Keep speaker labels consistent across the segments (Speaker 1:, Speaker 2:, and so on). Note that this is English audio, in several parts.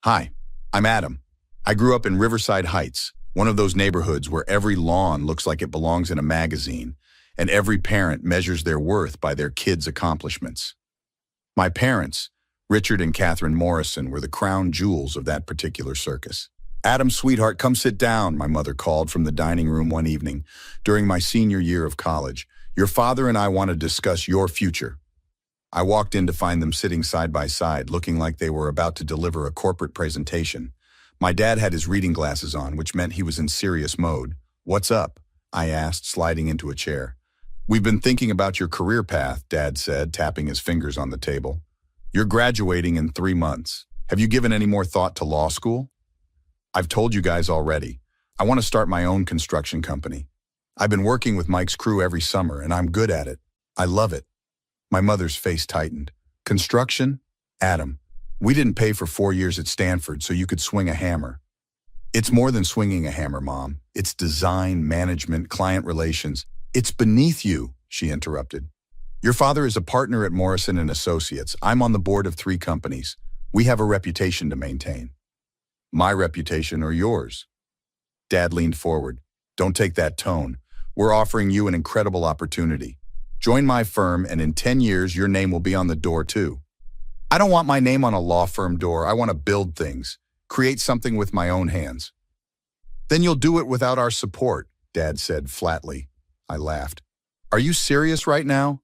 Speaker 1: Hi, I'm Adam. I grew up in Riverside Heights, one of those neighborhoods where every lawn looks like it belongs in a magazine, and every parent measures their worth by their kids' accomplishments. My parents, Richard and Catherine Morrison, were the crown jewels of that particular circus. Adam, sweetheart, come sit down, my mother called from the dining room one evening during my senior year of college. Your father and I want to discuss your future. I walked in to find them sitting side by side, looking like they were about to deliver a corporate presentation. My dad had his reading glasses on, which meant he was in serious mode. What's up? I asked, sliding into a chair. We've been thinking about your career path, Dad said, tapping his fingers on the table. You're graduating in 3 months. Have you given any more thought to law school? I've told you guys already. I want to start my own construction company. I've been working with Mike's crew every summer, and I'm good at it. I love it. My mother's face tightened. Construction? Adam, we didn't pay for 4 years at Stanford so you could swing a hammer. It's more than swinging a hammer, Mom. It's design, management, client relations. It's beneath you, she interrupted. Your father is a partner at Morrison & Associates. I'm on the board of 3 companies. We have a reputation to maintain. My reputation or yours? Dad leaned forward. Don't take that tone. We're offering you an incredible opportunity. Join my firm, and in 10 years, your name will be on the door, too. I don't want my name on a law firm door. I want to build things, create something with my own hands. Then you'll do it without our support, Dad said flatly. I laughed. Are you serious right now?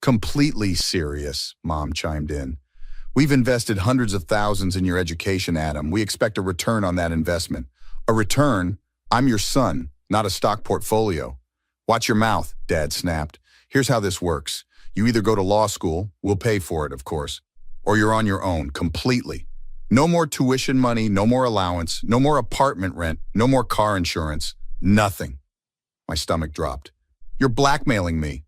Speaker 1: Completely serious, Mom chimed in. We've invested hundreds of thousands in your education, Adam. We expect a return on that investment. A return? I'm your son, not a stock portfolio. Watch your mouth, Dad snapped. Here's how this works. You either go to law school, we'll pay for it, of course, or you're on your own, completely. No more tuition money, no more allowance, no more apartment rent, no more car insurance, nothing. My stomach dropped. You're blackmailing me.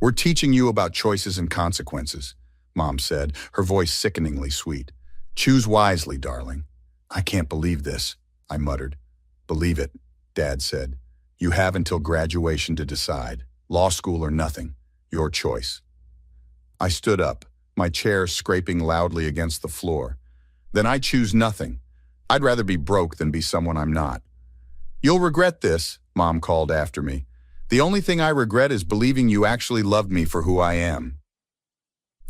Speaker 1: We're teaching you about choices and consequences, Mom said, her voice sickeningly sweet. Choose wisely, darling. I can't believe this, I muttered. Believe it, Dad said. You have until graduation to decide. Law school or nothing. Your choice. I stood up, my chair scraping loudly against the floor. Then I choose nothing. I'd rather be broke than be someone I'm not. You'll regret this, Mom called after me. The only thing I regret is believing you actually loved me for who I am.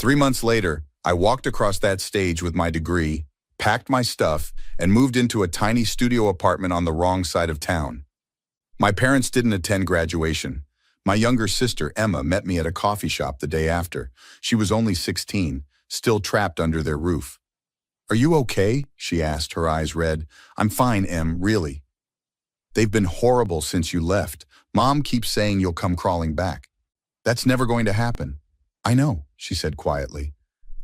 Speaker 1: 3 months later, I walked across that stage with my degree, packed my stuff, and moved into a tiny studio apartment on the wrong side of town. My parents didn't attend graduation. My younger sister, Emma, met me at a coffee shop the day after. She was only 16, still trapped under their roof. Are you okay? She asked, her eyes red. I'm fine, Em, really. They've been horrible since you left. Mom keeps saying you'll come crawling back. That's never going to happen. I know, she said quietly.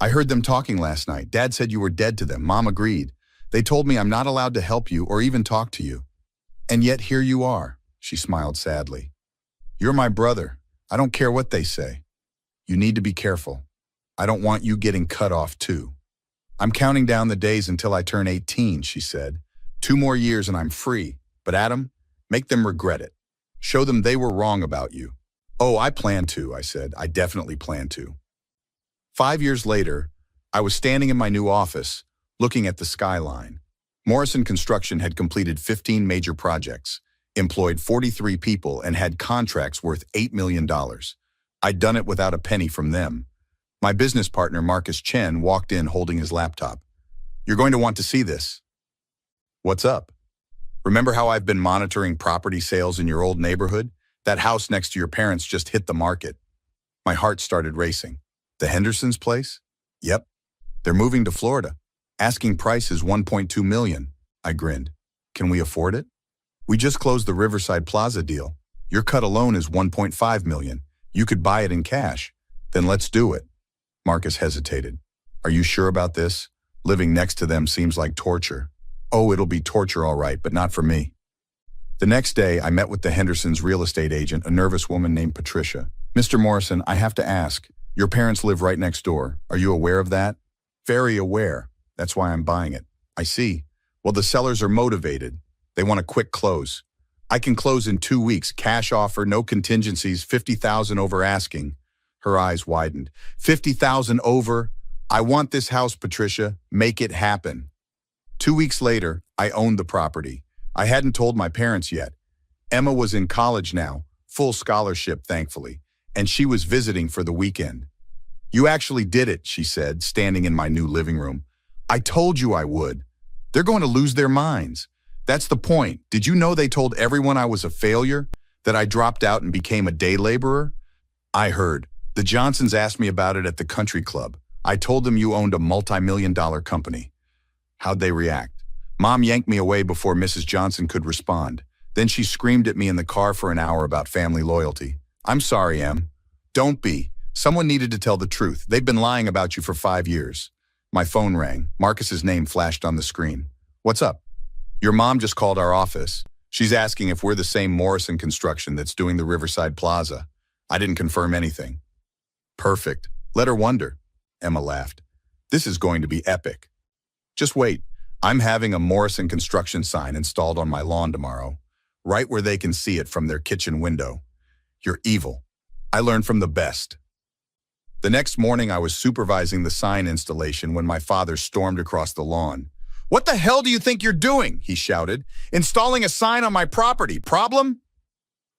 Speaker 1: I heard them talking last night. Dad said you were dead to them. Mom agreed. They told me I'm not allowed to help you or even talk to you. And yet here you are, she smiled sadly. You're my brother. I don't care what they say. You need to be careful. I don't want you getting cut off too. I'm counting down the days until I turn 18, she said. 2 more years and I'm free. But Adam, make them regret it. Show them they were wrong about you. Oh, I plan to, I said. I definitely plan to. 5 years later, I was standing in my new office, looking at the skyline. Morrison Construction had completed 15 major projects, employed 43 people, and had contracts worth $8 million. I'd done it without a penny from them. My business partner, Marcus Chen, walked in holding his laptop. You're going to want to see this. What's up? Remember how I've been monitoring property sales in your old neighborhood? That house next to your parents just hit the market. My heart started racing. The Hendersons' place? Yep. They're moving to Florida. Asking price is $1.2 million. I grinned. Can we afford it? We just closed the Riverside Plaza deal. Your cut alone is $1.5 million. You could buy it in cash. Then let's do it. Marcus hesitated. Are you sure about this? Living next to them seems like torture. Oh, it'll be torture all right, but not for me. The next day, I met with the Hendersons' real estate agent, a nervous woman named Patricia. Mr. Morrison, I have to ask, your parents live right next door. Are you aware of that? Very aware. That's why I'm buying it. I see. Well, the sellers are motivated. They want a quick close. I can close in 2 weeks. Cash offer, no contingencies, $50,000 over asking. Her eyes widened. $50,000 over? I want this house, Patricia. Make it happen. 2 weeks later, I owned the property. I hadn't told my parents yet. Emma was in college now, full scholarship, thankfully, and she was visiting for the weekend. "You actually did it," she said, standing in my new living room. "I told you I would. They're going to lose their minds. That's the point. Did you know they told everyone I was a failure? That I dropped out and became a day laborer?" "I heard. The Johnsons asked me about it at the country club. I told them you owned a multi-million-dollar company." "How'd they react?" "Mom yanked me away before Mrs. Johnson could respond. Then she screamed at me in the car for an hour about family loyalty." "I'm sorry, Em." "Don't be. Someone needed to tell the truth. They've been lying about you for 5 years." My phone rang. Marcus's name flashed on the screen. "What's up?" "Your mom just called our office. She's asking if we're the same Morrison Construction that's doing the Riverside Plaza." I didn't confirm anything. "Perfect. Let her wonder." Emma laughed. "This is going to be epic." "Just wait. I'm having a Morrison Construction sign installed on my lawn tomorrow, right where they can see it from their kitchen window." "You're evil." "I learned from the best." The next morning, I was supervising the sign installation when my father stormed across the lawn. "What the hell do you think you're doing?" he shouted. "Installing a sign on my property. Problem?"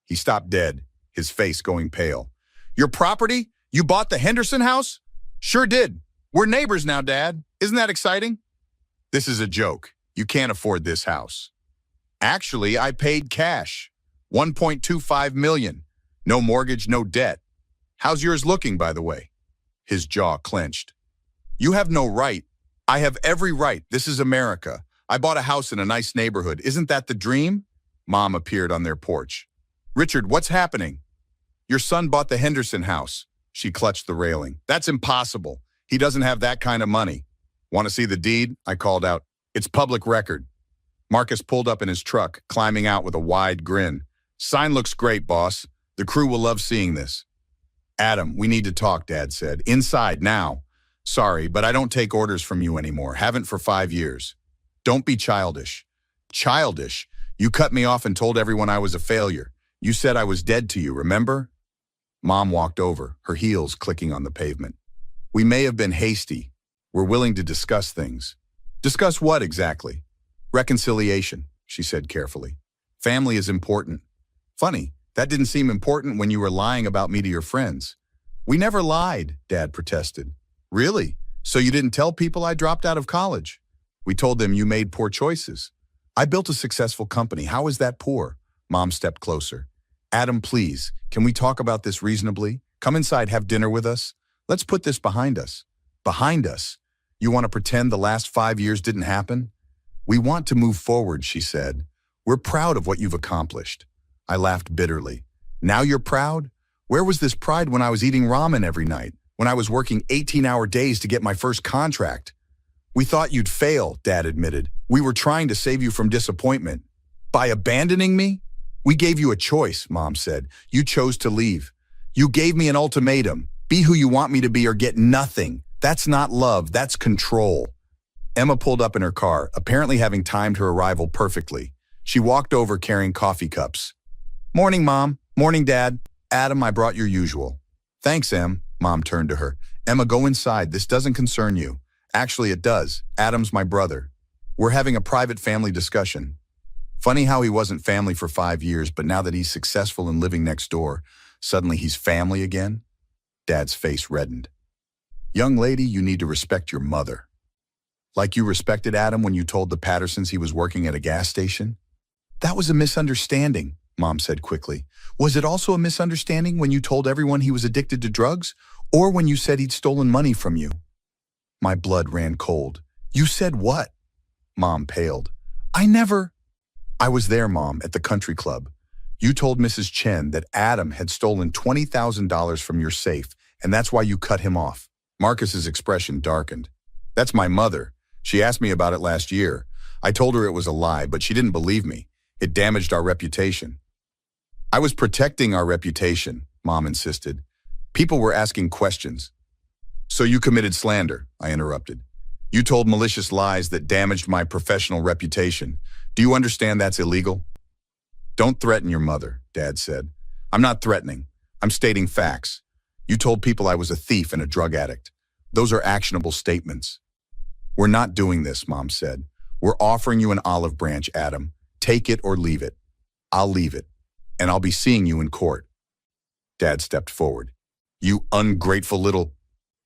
Speaker 1: He stopped dead, his face going pale. "Your property? You bought the Henderson house?" "Sure did. We're neighbors now, Dad. Isn't that exciting?" "This is a joke. You can't afford this house." "Actually, I paid cash. $1.25 million. No mortgage, no debt. How's yours looking, by the way?" His jaw clenched. "You have no right." "I have every right. This is America. I bought a house in a nice neighborhood. Isn't that the dream?" Mom appeared on their porch. "Richard, what's happening?" "Your son bought the Henderson house." She clutched the railing. "That's impossible. He doesn't have that kind of money." "Want to see the deed?" I called out. "It's public record." Marcus pulled up in his truck, climbing out with a wide grin. "Sign looks great, boss. The crew will love seeing this." "Adam, we need to talk," Dad said. "Inside, now." "Sorry, but I don't take orders from you anymore. Haven't for 5 years." "Don't be childish." "Childish? You cut me off and told everyone I was a failure. You said I was dead to you, remember?" Mom walked over, her heels clicking on the pavement. "We may have been hasty. We're willing to discuss things." "Discuss what exactly?" "Reconciliation," she said carefully. "Family is important." "Funny, that didn't seem important when you were lying about me to your friends." "We never lied," Dad protested. "Really? So you didn't tell people I dropped out of college?" "We told them you made poor choices." "I built a successful company. How is that poor?" Mom stepped closer. "Adam, please, can we talk about this reasonably? Come inside, have dinner with us. Let's put this behind us." "Behind us? You want to pretend the last 5 years didn't happen?" "We want to move forward," she said. "We're proud of what you've accomplished." I laughed bitterly. "Now you're proud? Where was this pride when I was eating ramen every night? When I was working 18-hour days to get my first contract?" "We thought you'd fail," Dad admitted. "We were trying to save you from disappointment." "By abandoning me?" "We gave you a choice," Mom said. "You chose to leave. You gave me an ultimatum. Be who you want me to be or get nothing. That's not love, that's control." Emma pulled up in her car, apparently having timed her arrival perfectly. She walked over carrying coffee cups. "Morning, Mom. Morning, Dad. Adam, I brought your usual." "Thanks, Em." Mom turned to her. "Emma, go inside. This doesn't concern you." "Actually, it does. Adam's my brother. We're having a private family discussion." Funny how he wasn't family for 5 years, but now that he's successful and living next door, suddenly he's family again? Dad's face reddened. "Young lady, you need to respect your mother." "Like you respected Adam when you told the Pattersons he was working at a gas station?" "That was a misunderstanding," Mom said quickly. "Was it also a misunderstanding when you told everyone he was addicted to drugs? Or when you said he'd stolen money from you?" My blood ran cold. "You said what?" Mom paled. "I never—" "I was there, Mom, at the country club. You told Mrs. Chen that Adam had stolen $20,000 from your safe, and that's why you cut him off." Marcus's expression darkened. "That's my mother. She asked me about it last year. I told her it was a lie, but she didn't believe me. It damaged our reputation." "I was protecting our reputation," Mom insisted. "People were asking questions." "So you committed slander," I interrupted. "You told malicious lies that damaged my professional reputation. Do you understand that's illegal?" "Don't threaten your mother," Dad said. "I'm not threatening. I'm stating facts. You told people I was a thief and a drug addict. Those are actionable statements." "We're not doing this," Mom said. We're offering you an olive branch, Adam. Take it or leave it. I'll leave it, and I'll be seeing you in court. Dad stepped forward. You ungrateful little...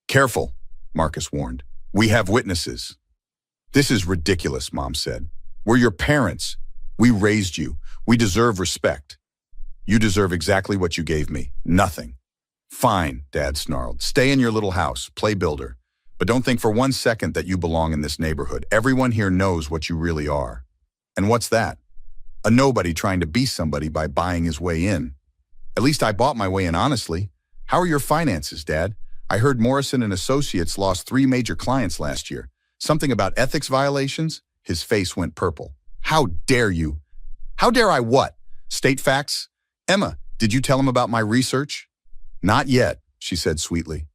Speaker 1: Careful, Marcus warned. We have witnesses. This is ridiculous, Mom said. We're your parents. We raised you. We deserve respect. You deserve exactly what you gave me. Nothing. Fine, Dad snarled. Stay in your little house. Play builder. But don't think for 1 second that you belong in this neighborhood. Everyone here knows what you really are. And what's that? A nobody trying to be somebody by buying his way in. At least I bought my way in honestly. How are your finances, Dad? I heard Morrison and Associates lost 3 major clients last year. Something about ethics violations? His face went purple. How dare you? How dare I what? State facts? Emma, did you tell him about my research? Not yet, she said sweetly.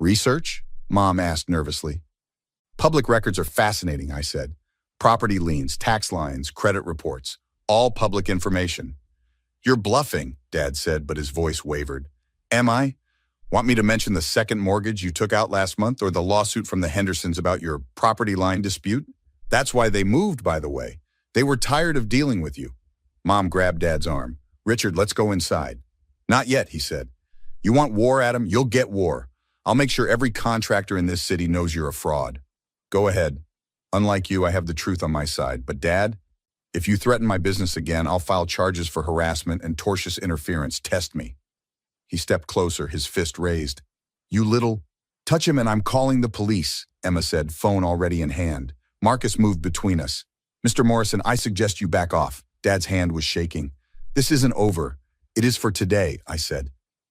Speaker 1: Research? Mom asked nervously. Public records are fascinating, I said. Property liens, tax lines, credit reports, all public information. You're bluffing, Dad said, but his voice wavered. Am I? Want me to mention the second mortgage you took out last month or the lawsuit from the Hendersons about your property line dispute? That's why they moved, by the way. They were tired of dealing with you. Mom grabbed Dad's arm. Richard, let's go inside. Not yet, he said. You want war, Adam? You'll get war. I'll make sure every contractor in this city knows you're a fraud. Go ahead. Unlike you, I have the truth on my side. But Dad, if you threaten my business again, I'll file charges for harassment and tortious interference. Test me. He stepped closer, his fist raised. You little... Touch him and I'm calling the police, Emma said, phone already in hand. Marcus moved between us. Mr. Morrison, I suggest you back off. Dad's hand was shaking. This isn't over. It is for today, I said.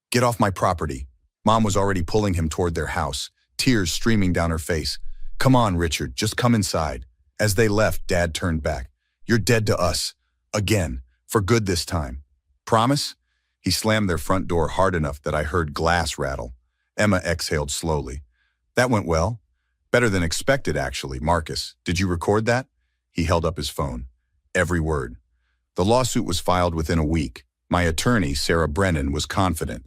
Speaker 1: Get off my property. Mom was already pulling him toward their house, tears streaming down her face. Come on, Richard, just come inside. As they left, Dad turned back. You're dead to us. Again. For good this time. Promise? He slammed their front door hard enough that I heard glass rattle. Emma exhaled slowly. That went well. Better than expected, actually. Marcus, did you record that? He held up his phone. Every word. The lawsuit was filed within a week. My attorney, Sarah Brennan, was confident.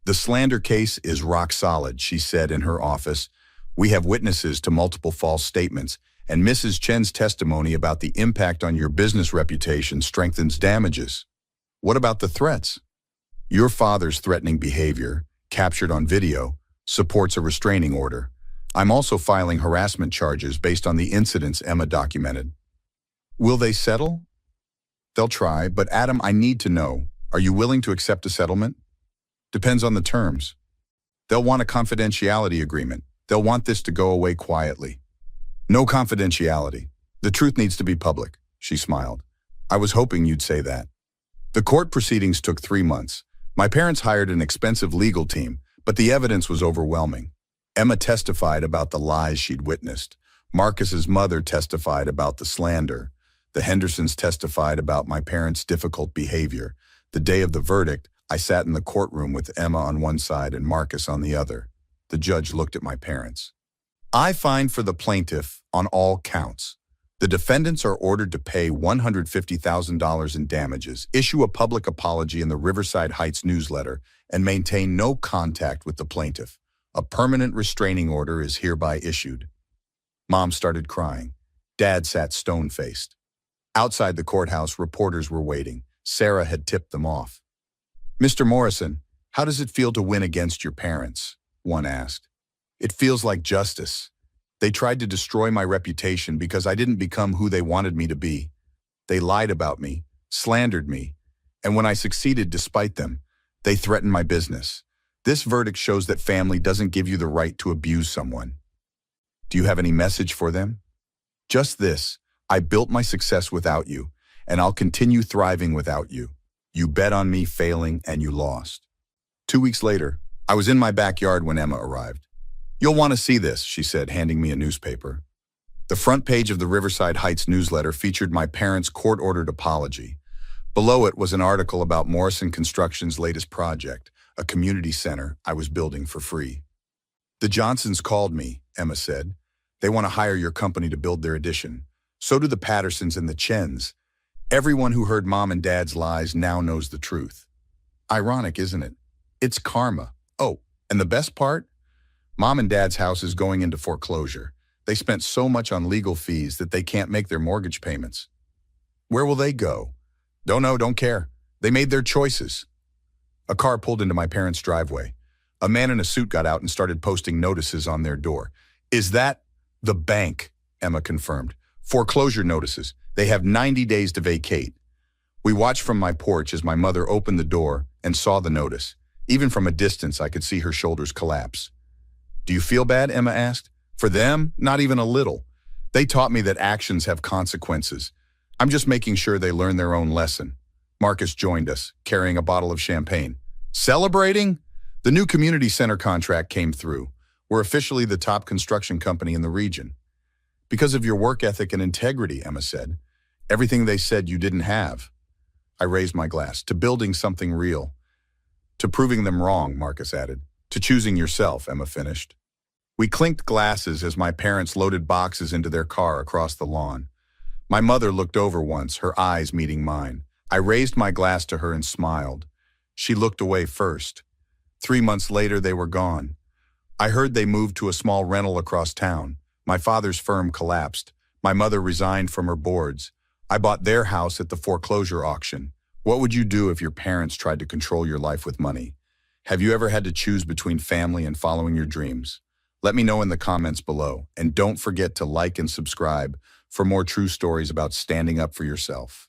Speaker 1: The slander case is rock solid, she said in her office. We have witnesses to multiple false statements, and Mrs. Chen's testimony about the impact on your business reputation strengthens damages. What about the threats? Your father's threatening behavior, captured on video, supports a restraining order. I'm also filing harassment charges based on the incidents Emma documented. Will they settle? They'll try, but Adam, I need to know, are you willing to accept a settlement? Depends on the terms. They'll want a confidentiality agreement. They'll want this to go away quietly. No confidentiality. The truth needs to be public, she smiled. I was hoping you'd say that. The court proceedings took 3 months. My parents hired an expensive legal team, but the evidence was overwhelming. Emma testified about the lies she'd witnessed. Marcus's mother testified about the slander. The Hendersons testified about my parents' difficult behavior. The day of the verdict, I sat in the courtroom with Emma on one side and Marcus on the other. The judge looked at my parents. I find for the plaintiff on all counts. The defendants are ordered to pay $150,000 in damages, issue a public apology in the Riverside Heights newsletter, and maintain no contact with the plaintiff. A permanent restraining order is hereby issued. Mom started crying. Dad sat stone-faced. Outside the courthouse, reporters were waiting. Sarah had tipped them off. Mr. Morrison, how does it feel to win against your parents? One asked. It feels like justice. They tried to destroy my reputation because I didn't become who they wanted me to be. They lied about me, slandered me, and when I succeeded despite them, they threatened my business. This verdict shows that family doesn't give you the right to abuse someone. Do you have any message for them? Just this. I built my success without you, and I'll continue thriving without you. You bet on me failing, and you lost. 2 weeks later, I was in my backyard when Emma arrived. You'll want to see this, she said, handing me a newspaper. The front page of the Riverside Heights newsletter featured my parents' court-ordered apology. Below it was an article about Morrison Construction's latest project, a community center I was building for free. The Johnsons called me, Emma said. They want to hire your company to build their addition. So do the Pattersons and the Chens. Everyone who heard Mom and Dad's lies now knows the truth. Ironic, isn't it? It's karma. Oh, and the best part? Mom and Dad's house is going into foreclosure. They spent so much on legal fees that they can't make their mortgage payments. Where will they go? Don't know, don't care. They made their choices. A car pulled into my parents' driveway. A man in a suit got out and started posting notices on their door. Is that the bank? Emma confirmed. Foreclosure notices. They have 90 days to vacate. We watched from my porch as my mother opened the door and saw the notice. Even from a distance, I could see her shoulders collapse. Do you feel bad? Emma asked. For them, not even a little. They taught me that actions have consequences. I'm just making sure they learn their own lesson. Marcus joined us, carrying a bottle of champagne. Celebrating? The new community center contract came through. We're officially the top construction company in the region. Because of your work ethic and integrity, Emma said. Everything they said you didn't have. I raised my glass. To building something real. To proving them wrong, Marcus added. To choosing yourself, Emma finished. We clinked glasses as my parents loaded boxes into their car across the lawn. My mother looked over once, her eyes meeting mine. I raised my glass to her and smiled. She looked away first. 3 months later, they were gone. I heard they moved to a small rental across town. My father's firm collapsed. My mother resigned from her boards. I bought their house at the foreclosure auction. What would you do if your parents tried to control your life with money? Have you ever had to choose between family and following your dreams? Let me know in the comments below, and don't forget to like and subscribe for more true stories about standing up for yourself.